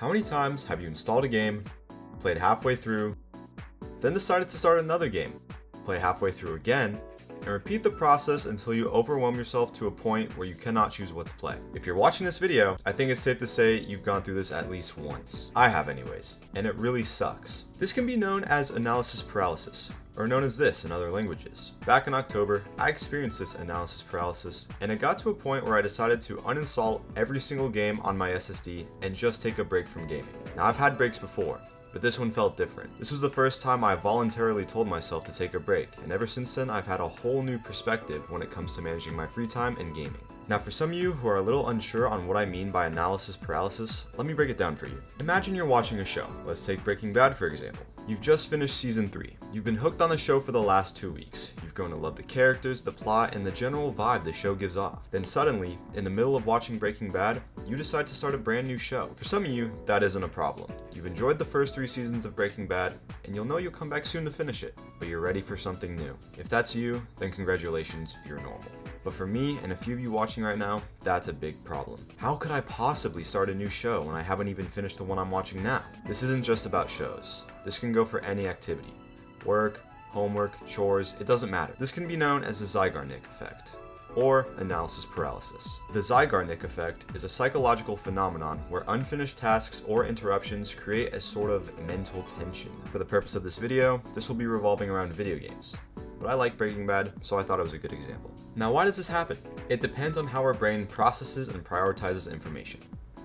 How many times have you installed a game, played halfway through, then decided to start another game, play halfway through again, and repeat the process until you overwhelm yourself to a point where you cannot choose what to play? If you're watching this video, I think it's safe to say you've gone through this at least once. I have anyways, and it really sucks. This can be known as analysis paralysis, or known as this in other languages. Back in October, I experienced this analysis paralysis, and it got to a point where I decided to uninstall every single game on my SSD and just take a break from gaming. Now, I've had breaks before, but this one felt different. This was the first time I voluntarily told myself to take a break, and ever since then, I've had a whole new perspective when it comes to managing my free time and gaming. Now, for some of you who are a little unsure on what I mean by analysis paralysis, let me break it down for you. Imagine you're watching a show. Let's take Breaking Bad for example. You've just finished season 3. You've been hooked on the show for the last 2 weeks. You've grown to love the characters, the plot, and the general vibe the show gives off. Then suddenly, in the middle of watching Breaking Bad, you decide to start a brand new show. For some of you, that isn't a problem. You've enjoyed the first 3 seasons of Breaking Bad, and you'll know you'll come back soon to finish it, but you're ready for something new. If that's you, then congratulations, you're normal. But for me, and a few of you watching right now, that's a big problem. How could I possibly start a new show when I haven't even finished the one I'm watching now? This isn't just about shows. This can go for any activity. Work, homework, chores, it doesn't matter. This can be known as the Zeigarnik effect, or analysis paralysis. The Zeigarnik effect is a psychological phenomenon where unfinished tasks or interruptions create a sort of mental tension. For the purpose of this video, this will be revolving around video games. But I like Breaking Bad, so I thought it was a good example. Now, why does this happen? It depends on how our brain processes and prioritizes information.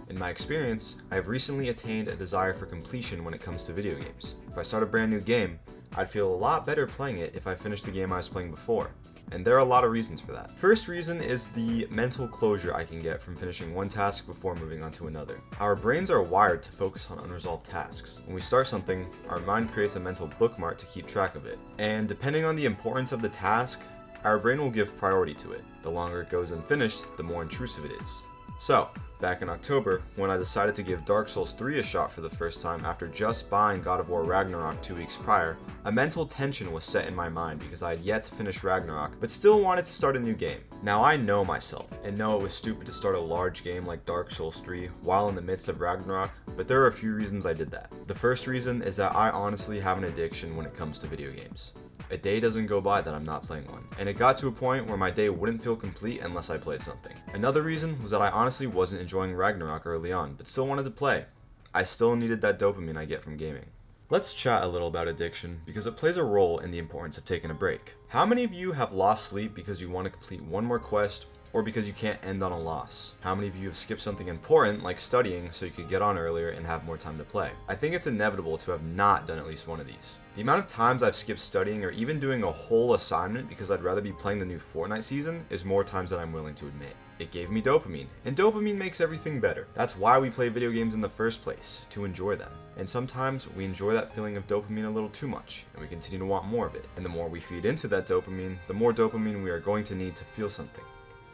In my experience, I have recently attained a desire for completion when it comes to video games. If I start a brand new game, I'd feel a lot better playing it if I finished the game I was playing before. And there are a lot of reasons for that. First reason is the mental closure I can get from finishing one task before moving on to another. Our brains are wired to focus on unresolved tasks. When we start something, our mind creates a mental bookmark to keep track of it. And depending on the importance of the task, our brain will give priority to it. The longer it goes unfinished, the more intrusive it is. So, back in October, when I decided to give Dark Souls 3 a shot for the first time after just buying God of War Ragnarok 2 weeks prior, a mental tension was set in my mind because I had yet to finish Ragnarok, but still wanted to start a new game. Now, I know myself, and know it was stupid to start a large game like Dark Souls 3 while in the midst of Ragnarok, but there are a few reasons I did that. The first reason is that I honestly have an addiction when it comes to video games. A day doesn't go by that I'm not playing one, and it got to a point where my day wouldn't feel complete unless I played something. Another reason was that I honestly wasn't enjoying Ragnarok early on, but still wanted to play. I still needed that dopamine I get from gaming. Let's chat a little about addiction, because it plays a role in the importance of taking a break. How many of you have lost sleep because you want to complete one more quest, or because you can't end on a loss? How many of you have skipped something important like studying so you could get on earlier and have more time to play? I think it's inevitable to have not done at least one of these. The amount of times I've skipped studying or even doing a whole assignment because I'd rather be playing the new Fortnite season is more times than I'm willing to admit. It gave me dopamine, and dopamine makes everything better. That's why we play video games in the first place, to enjoy them. And sometimes we enjoy that feeling of dopamine a little too much, and we continue to want more of it. And the more we feed into that dopamine, the more dopamine we are going to need to feel something.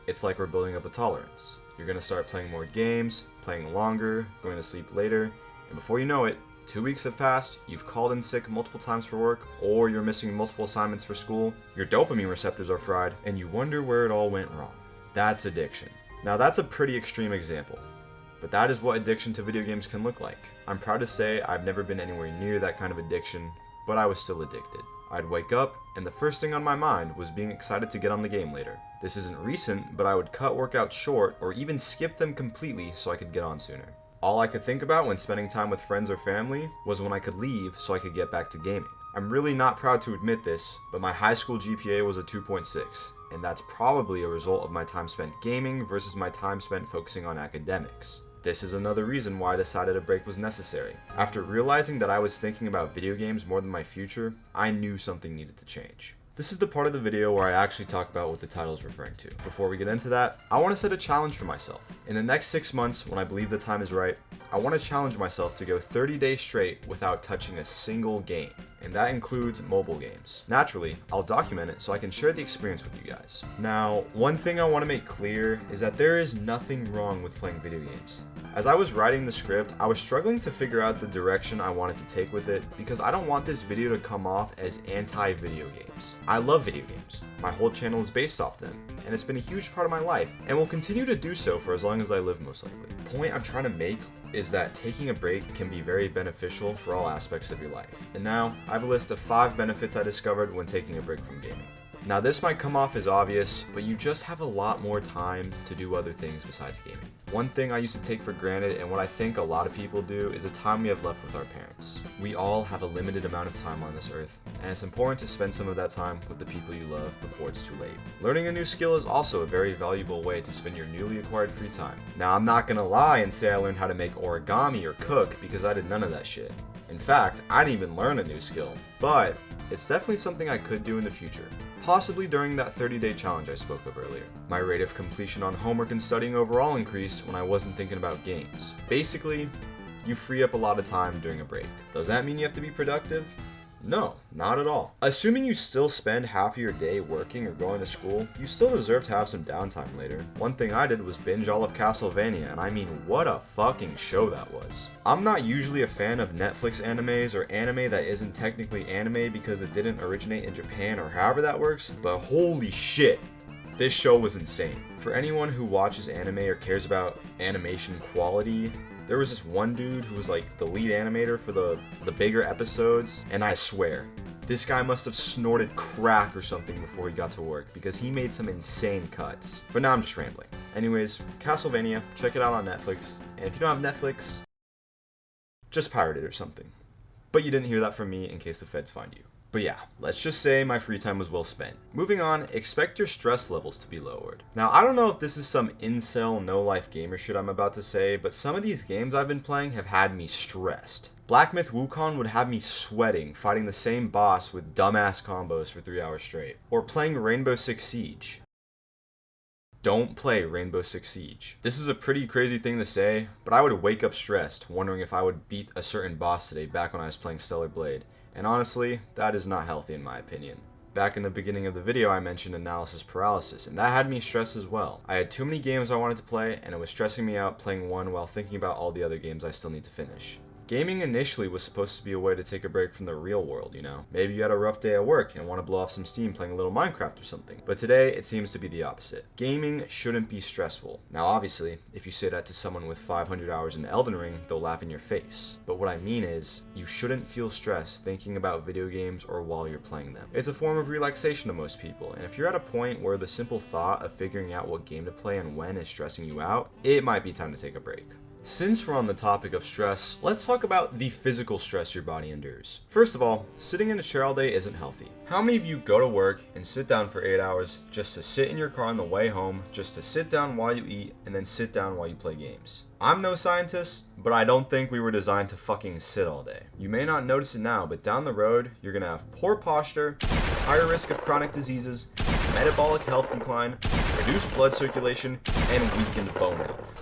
It's like we're building up a tolerance. You're going to start playing more games, playing longer, going to sleep later, and before you know it, 2 weeks have passed, you've called in sick multiple times for work, or you're missing multiple assignments for school, your dopamine receptors are fried, and you wonder where it all went wrong. That's addiction. Now, that's a pretty extreme example, but that is what addiction to video games can look like. I'm proud to say I've never been anywhere near that kind of addiction, but I was still addicted. I'd wake up, and the first thing on my mind was being excited to get on the game later. This isn't recent, but I would cut workouts short or even skip them completely so I could get on sooner. All I could think about when spending time with friends or family was when I could leave so I could get back to gaming. I'm really not proud to admit this, but my high school GPA was a 2.6, and that's probably a result of my time spent gaming versus my time spent focusing on academics. This is another reason why I decided a break was necessary. After realizing that I was thinking about video games more than my future, I knew something needed to change. This is the part of the video where I actually talk about what the title is referring to. Before we get into that, I want to set a challenge for myself. In the next 6 months, when I believe the time is right, I want to challenge myself to go 30 days straight without touching a single game, and that includes mobile games. Naturally, I'll document it so I can share the experience with you guys. Now, one thing I want to make clear is that there is nothing wrong with playing video games. As I was writing the script, I was struggling to figure out the direction I wanted to take with it because I don't want this video to come off as anti-video games. I love video games. My whole channel is based off them. and it's been a huge part of my life, and will continue to do so for as long as I live most likely. The point I'm trying to make is that taking a break can be very beneficial for all aspects of your life. And now, I have a list of 5 benefits I discovered when taking a break from gaming. Now this might come off as obvious, but you just have a lot more time to do other things besides gaming. One thing I used to take for granted, and what I think a lot of people do, is the time we have left with our parents. We all have a limited amount of time on this earth, and it's important to spend some of that time with the people you love before it's too late. Learning a new skill is also a very valuable way to spend your newly acquired free time. Now I'm not gonna lie and say I learned how to make origami or cook, because I did none of that shit. In fact, I didn't even learn a new skill, but it's definitely something I could do in the future. Possibly during that 30-day challenge I spoke of earlier. My rate of completion on homework and studying overall increased when I wasn't thinking about games. Basically, you free up a lot of time during a break. Does that mean you have to be productive? No, not at all. Assuming you still spend half of your day working or going to school, you still deserve to have some downtime later. One thing I did was binge all of Castlevania, and I mean, what a fucking show that was. I'm not usually a fan of Netflix animes or anime that isn't technically anime because it didn't originate in Japan or however that works, but holy shit, this show was insane. For anyone who watches anime or cares about animation quality, there was this one dude who was like the lead animator for the bigger episodes, and I swear, this guy must have snorted crack or something before he got to work, because he made some insane cuts. But now I'm just rambling. Anyways, Castlevania, check it out on Netflix, and if you don't have Netflix, just pirate it or something. But you didn't hear that from me in case the feds find you. But yeah, let's just say my free time was well spent. Moving on, expect your stress levels to be lowered. Now, I don't know if this is some incel, no-life gamer shit I'm about to say, but some of these games I've been playing have had me stressed. Black Myth Wukong would have me sweating, fighting the same boss with dumbass combos for 3 hours straight. Or playing Rainbow Six Siege. Don't play Rainbow Six Siege. This is a pretty crazy thing to say, but I would wake up stressed, wondering if I would beat a certain boss today back when I was playing Stellar Blade. And honestly, that is not healthy in my opinion. Back in the beginning of the video I mentioned analysis paralysis, and that had me stressed as well. I had too many games I wanted to play, and it was stressing me out playing one while thinking about all the other games I still need to finish. Gaming initially was supposed to be a way to take a break from the real world, you know? Maybe you had a rough day at work and want to blow off some steam playing a little Minecraft or something. But today, it seems to be the opposite. Gaming shouldn't be stressful. Now obviously, if you say that to someone with 500 hours in Elden Ring, they'll laugh in your face. But what I mean is, you shouldn't feel stressed thinking about video games or while you're playing them. It's a form of relaxation to most people, and if you're at a point where the simple thought of figuring out what game to play and when is stressing you out, it might be time to take a break. Since we're on the topic of stress, let's talk about the physical stress your body endures. First of all, sitting in a chair all day isn't healthy. How many of you go to work and sit down for 8 hours just to sit in your car on the way home, just to sit down while you eat, and then sit down while you play games? I'm no scientist, but I don't think we were designed to fucking sit all day. You may not notice it now, but down the road, you're gonna have poor posture, higher risk of chronic diseases, metabolic health decline, reduced blood circulation, and weakened bone health.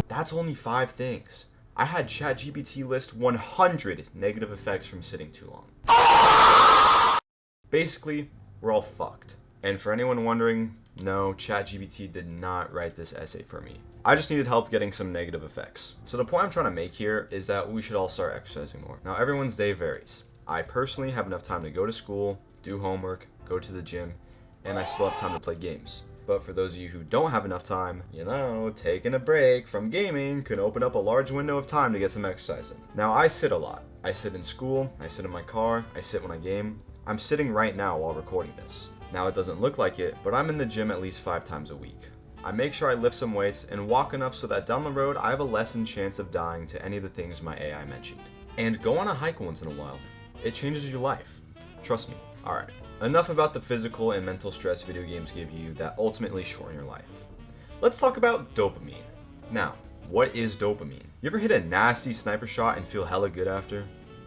That's only 5 things. I had ChatGPT list 100 negative effects from sitting too long. Basically, we're all fucked. And for anyone wondering, no, ChatGPT did not write this essay for me. I just needed help getting some negative effects. So the point I'm trying to make here is that we should all start exercising more. Now everyone's day varies. I personally have enough time to go to school, do homework, go to the gym, and I still have time to play games. But for those of you who don't have enough time, you know, taking a break from gaming can open up a large window of time to get some exercise in. Now, I sit a lot. I sit in school, I sit in my car, I sit when I game. I'm sitting right now while recording this. Now, it doesn't look like it, but I'm in the gym at least 5 times a week. I make sure I lift some weights and walk enough so that down the road, I have a lessened chance of dying to any of the things my AI mentioned. And go on a hike once in a while. It changes your life. Trust me. Alright. Enough about the physical and mental stress video games give you that ultimately shorten your life. Let's talk about dopamine. Now, what is dopamine? You ever hit a nasty sniper shot and feel hella good after?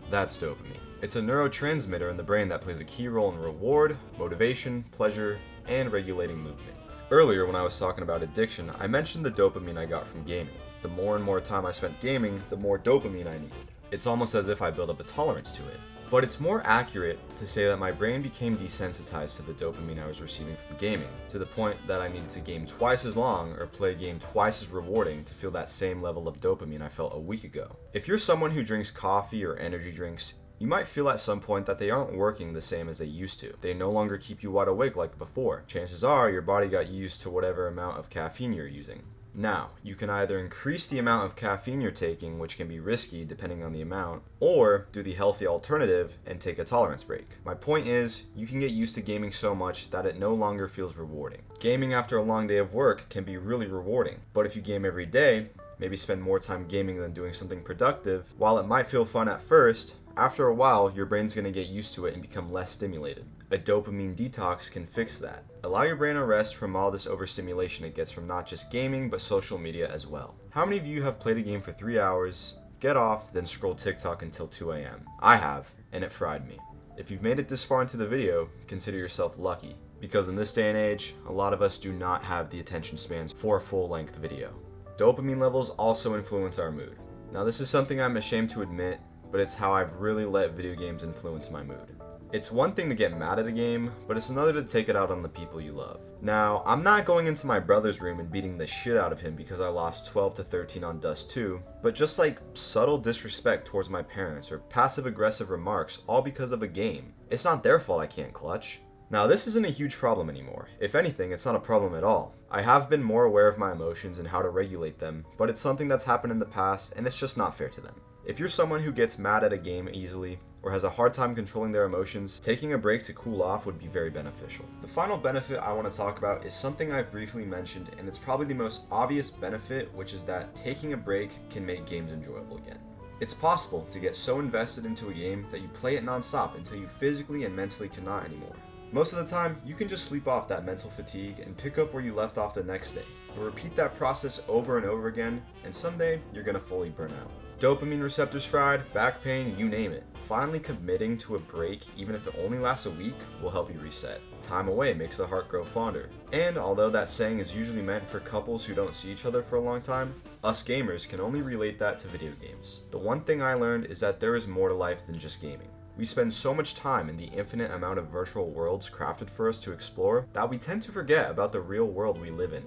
That's dopamine. It's a neurotransmitter in the brain that plays a key role in reward, motivation, pleasure, and regulating movement. Earlier when I was talking about addiction, I mentioned the dopamine I got from gaming. The more and more time I spent gaming, the more dopamine I needed. It's almost as if I built up a tolerance to it. But it's more accurate to say that my brain became desensitized to the dopamine I was receiving from gaming, to the point that I needed to game twice as long or play a game twice as rewarding to feel that same level of dopamine I felt a week ago. If you're someone who drinks coffee or energy drinks, You might feel at some point that they aren't working the same as they used to. They no longer keep you wide awake like before. Chances are your body got used to whatever amount of caffeine you're using. Now, you can either increase the amount of caffeine you're taking, which can be risky depending on the amount, or do the healthy alternative and take a tolerance break. My point is, you can get used to gaming so much that it no longer feels rewarding. Gaming after a long day of work can be really rewarding, but if you game every day, maybe spend more time gaming than doing something productive, while it might feel fun at first, after a while, your brain's going to get used to it and become less stimulated. A dopamine detox can fix that. Allow your brain a rest from all this overstimulation it gets from not just gaming, but social media as well. How many of you have played a game for 3 hours, get off, then scroll TikTok until 2 a.m.? I have, and it fried me. If you've made it this far into the video, consider yourself lucky, because in this day and age, a lot of us do not have the attention spans for a full-length video. Dopamine levels also influence our mood. Now this is something I'm ashamed to admit, but it's how I've really let video games influence my mood. It's one thing to get mad at a game, but it's another to take it out on the people you love. Now, I'm not going into my brother's room and beating the shit out of him because I lost 12 to 13 on Dust 2, but just like subtle disrespect towards my parents or passive-aggressive remarks all because of a game. It's not their fault I can't clutch. Now, this isn't a huge problem anymore. If anything, it's not a problem at all. I have been more aware of my emotions and how to regulate them, but it's something that's happened in the past and it's just not fair to them. If you're someone who gets mad at a game easily, or has a hard time controlling their emotions, taking a break to cool off would be very beneficial. The final benefit I want to talk about is something I've briefly mentioned, and it's probably the most obvious benefit, which is that taking a break can make games enjoyable again. It's possible to get so invested into a game that you play it non-stop until you physically and mentally cannot anymore. Most of the time, you can just sleep off that mental fatigue and pick up where you left off the next day. But repeat that process over and over again, and someday you're gonna fully burn out. Dopamine receptors fried, back pain, you name it. Finally committing to a break, even if it only lasts a week, will help you reset. Time away makes the heart grow fonder. And although that saying is usually meant for couples who don't see each other for a long time, us gamers can only relate that to video games. The one thing I learned is that there is more to life than just gaming. We spend so much time in the infinite amount of virtual worlds crafted for us to explore that we tend to forget about the real world we live in.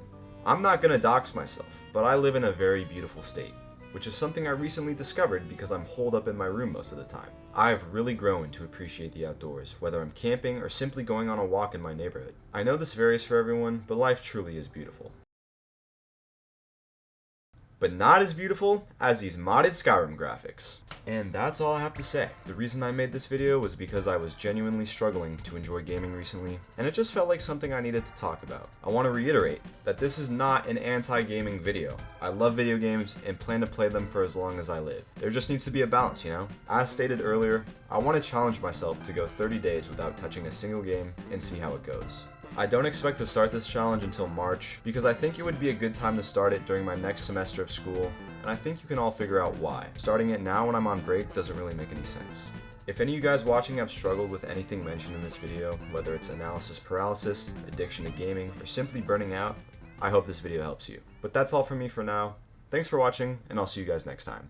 I'm not gonna dox myself, but I live in a very beautiful state, which is something I recently discovered because I'm holed up in my room most of the time. I've really grown to appreciate the outdoors, whether I'm camping or simply going on a walk in my neighborhood. I know this varies for everyone, but life truly is beautiful. But not as beautiful as these modded Skyrim graphics. And that's all I have to say. The reason I made this video was because I was genuinely struggling to enjoy gaming recently, and it just felt like something I needed to talk about. I want to reiterate that this is not an anti-gaming video. I love video games and plan to play them for as long as I live. There just needs to be a balance, you know? As stated earlier, I want to challenge myself to go 30 days without touching a single game and see how it goes. I don't expect to start this challenge until March because I think it would be a good time to start it during my next semester of school, and I think you can all figure out why. Starting it now when I'm on break doesn't really make any sense. If any of you guys watching have struggled with anything mentioned in this video, whether it's analysis paralysis, addiction to gaming, or simply burning out, I hope this video helps you. But that's all from me for now. Thanks for watching, and I'll see you guys next time.